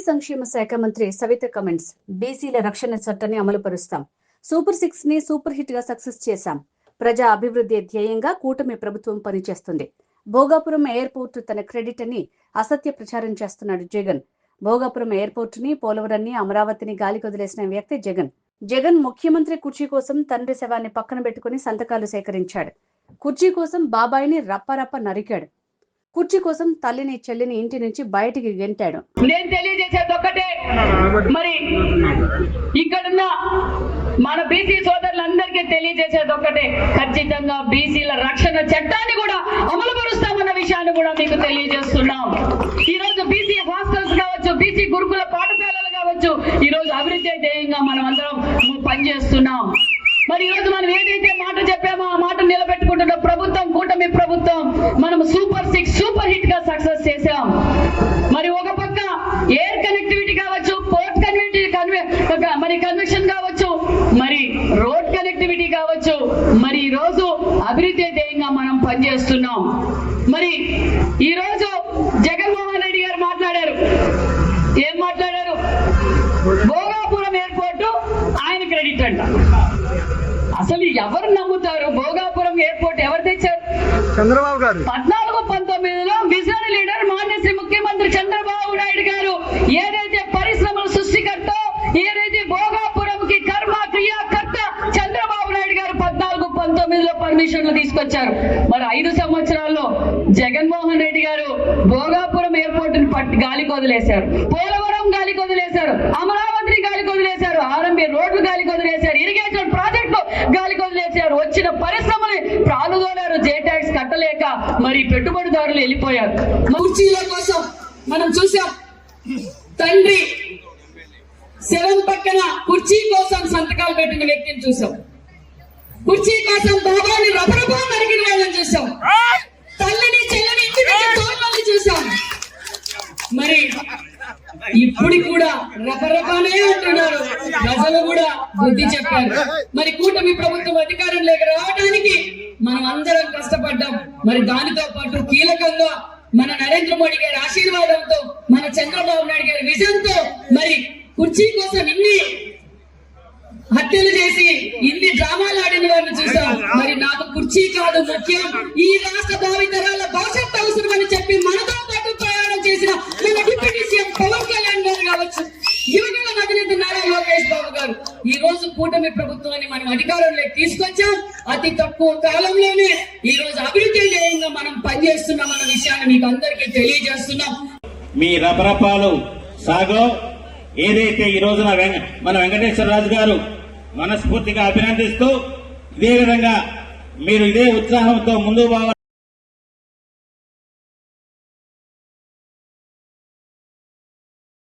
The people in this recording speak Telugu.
సంక్షేమ శాఖ మంత్రి సవిత కమెంట్స్. బీసీల రక్షణ చట్టాన్ని అమలు పరుస్తాం. సూపర్ 6 ని సూపర్ హిట్ గా సక్సెస్ చేశాం. ప్రజా అభివృద్ధి ధ్యేయంగా కూటమి ప్రభుత్వం పనిచేస్తుంది. భోగాపురం ఎయిర్పోర్ట్ తన క్రెడిట్ అని అసత్య ప్రచారం చేస్తున్నాడు జగన్. భోగాపురం ఎయిర్పోర్ట్ ని, పోలవరాన్ని, అమరావతిని గాలి కొదిలేసిన వ్యక్తి జగన్. జగన్ ముఖ్యమంత్రి కుర్చీ కోసం తండ్రి శవాన్ని పక్కన పెట్టుకుని సంతకాలు సేకరించాడు. కుర్చీ కోసం బాబాయిని రప్పరప్ప నరికాడు. కుర్చీ కోసం తల్లిని, చెల్లిని ఇంటి నుంచి బయటికి గెంటాడు. నేను తెలియజేసేది ఒక్కటే, మరి ఇక్కడున్న మన బీసీ సోదరులందరికీ తెలియజేసేది ఒక్కటే, ఖచ్చితంగా బీసీల రక్షణ చట్టాన్ని కూడా అమలు పరుస్తామన్న విషయాన్ని కూడా మీకు తెలియజేస్తున్నాం. ఈ రోజు బీసీ హాస్టల్స్ కావచ్చు, బీసీ గురుకుల పాఠశాలలు కావచ్చు, ఈ రోజు అభివృద్ధి ధ్యేయంగా మనం అందరం పనిచేస్తున్నాం. మరి ఈ రోజు మనం ఏదైతే మాట చెప్పామో ఆ మాట నిలబెట్టుకుంటున్న ప్రభుత్వం, కూటమి ప్రభుత్వం, మనం సూపర్ 6 సూపర్ హిట్ గా సక్సెస్ చేశాం. మరి ఒక పక్క ఎయిర్ కనెక్టివిటీ కావచ్చు, పోర్ట్ కనెక్టివిటీ, మరి కన్వెక్షన్ కావచ్చు, మరి రోడ్ కనెక్టివిటీ కావచ్చు, మరి ఈ రోజు అభివృద్ధి ధ్యేయంగా మనం పనిచేస్తున్నాం. మరి ఈ రోజు జగన్మోహన్ రెడ్డి గారు మాట్లాడారు. ఏం మాట్లాడారు? భోగాపురం ఎయిర్పోర్ట్ ఆయన క్రెడిట్ అంట. అసలు ఎవరు నమ్ముతారు? భోగాపురం ఎయిర్పోర్ట్ ఎవరు తెచ్చారు? చంద్రబాబు గారు. 14-19లో విజన్ లీడర్ మాన్య శ్రీ ముఖ్యమంత్రి చంద్రబాబు నాయుడు గారు ఏదైతే పరిశ్రమల సృష్టికర్త, ఏదైతే భోగాపురం కి కర్మ క్రియాకర్త చంద్రబాబు నాయుడు గారు 14-19లో పర్మిషన్లు తీసుకొచ్చారు. మరి 5 సంవత్సరాల్లో జగన్మోహన్ రెడ్డి గారు భోగాపురం ఎయిర్పోర్ట్ గాలికి వదిలేశారు, పోలవరం గాలికి వదిలేశారు, అమరావతిని గాలికి వదిలేశారు, ఆర్ఎంబీ రోడ్లు గాలికి వదిలేశారు, ఇరిగేషన్ ప్రాజెక్టు గాలికి వదిలేశారు. వచ్చిన పరిశ్రమని ప్రాణుదోలారు. జే ట్యాక్స్ కట్టలేక మరి పెట్టుబడిదారులు వెళ్ళిపోయారు. కుర్చీల కోసం మనం చూసాం. తండ్రి శవం పక్కన కుర్చీ కోసం సంతకాలు పెట్టిన వ్యక్తిని చూసాం. కుర్చీ కోసం బాబాని రపరపా నరికిన వాళ్ళని చూసాం. తల్లిని, చెల్లిని ఇంటి నుంచి తోళ్ళని చూసాం. మరి ఇప్పుడు కూడా రకరకాలే అంటున్నారు. ప్రజలు కూడా బుద్ధి చెప్పారు. మరి కూటమి ప్రభుత్వం అధికారంలోకి రావడానికి మనం అందరం కష్టపడ్డాం. మరి దానితో పాటు కీలకంగా మన నరేంద్ర మోడీ గారి ఆశీర్వాదంతో, మన చంద్రబాబు నాయుడు గారి విజన్ తో మరి కుర్చీ కోసం ఇన్ని హత్యలు చేసి ఇన్ని డ్రామాలు ఆడిన వారిని చూసాం. మరి నాకు కుర్చీ కాదు ముఖ్యం, ఈ రాష్ట్ర భావితరాల భవిష్యత్తు అవసరమని చెప్పి మనతో పాటు ప్రయాణం చేసిన మన డిప్యూటీ సీఎం పవన్ కళ్యాణ్ గారు కావచ్చు, యువకుల అధినేత నారా లోకేష్ బాబు గారు, ఈ రోజు కూటమి ప్రభుత్వాన్ని మనం అధికారంలోకి తీసుకొచ్చాం. అతి తక్కువ కాలంలోనే ఈ రోజు అభివృద్ధి ధ్యేయంగా మనం పనిచేస్తున్నాం అన్న విషయాన్ని మీకు అందరికీ తెలియజేస్తున్నాం. మీ రపరపాలు సాగో. ఏదైతే ఈ రోజున మన వెంకటేశ్వరరాజు గారు మనస్ఫూర్తిగా అభినందిస్తూ, ఇదే విధంగా మీరు ఇదే ఉత్సాహంతో ముందుకు పోవాలి.